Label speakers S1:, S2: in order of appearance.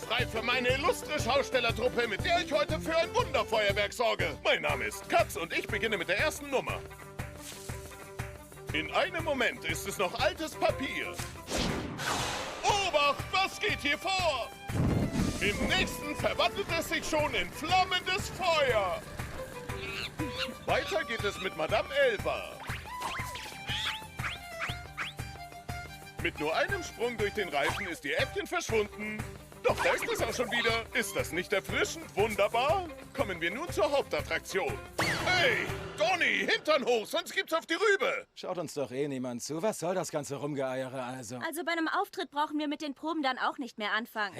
S1: frei für meine illustre Schaustellertruppe, mit der ich heute für ein Wunderfeuerwerk sorge. Mein Name ist Katz und ich beginne mit der ersten Nummer. In einem Moment ist es noch altes Papier. Obacht, was geht hier vor? Im nächsten verwandelt es sich schon in flammendes Feuer. Weiter geht es mit Madame Elba. Mit nur einem Sprung durch den Reifen ist ihr Äffchen verschwunden. Doch da ist es auch schon wieder. Ist das nicht erfrischend wunderbar? Kommen wir nun zur Hauptattraktion. Hey, Donny, Hintern hoch, sonst gibt's auf die Rübe.
S2: Schaut uns doch eh niemand zu. Was soll das ganze Rumgeeiere also?
S3: Also bei einem Auftritt brauchen wir mit den Proben dann auch nicht mehr anfangen.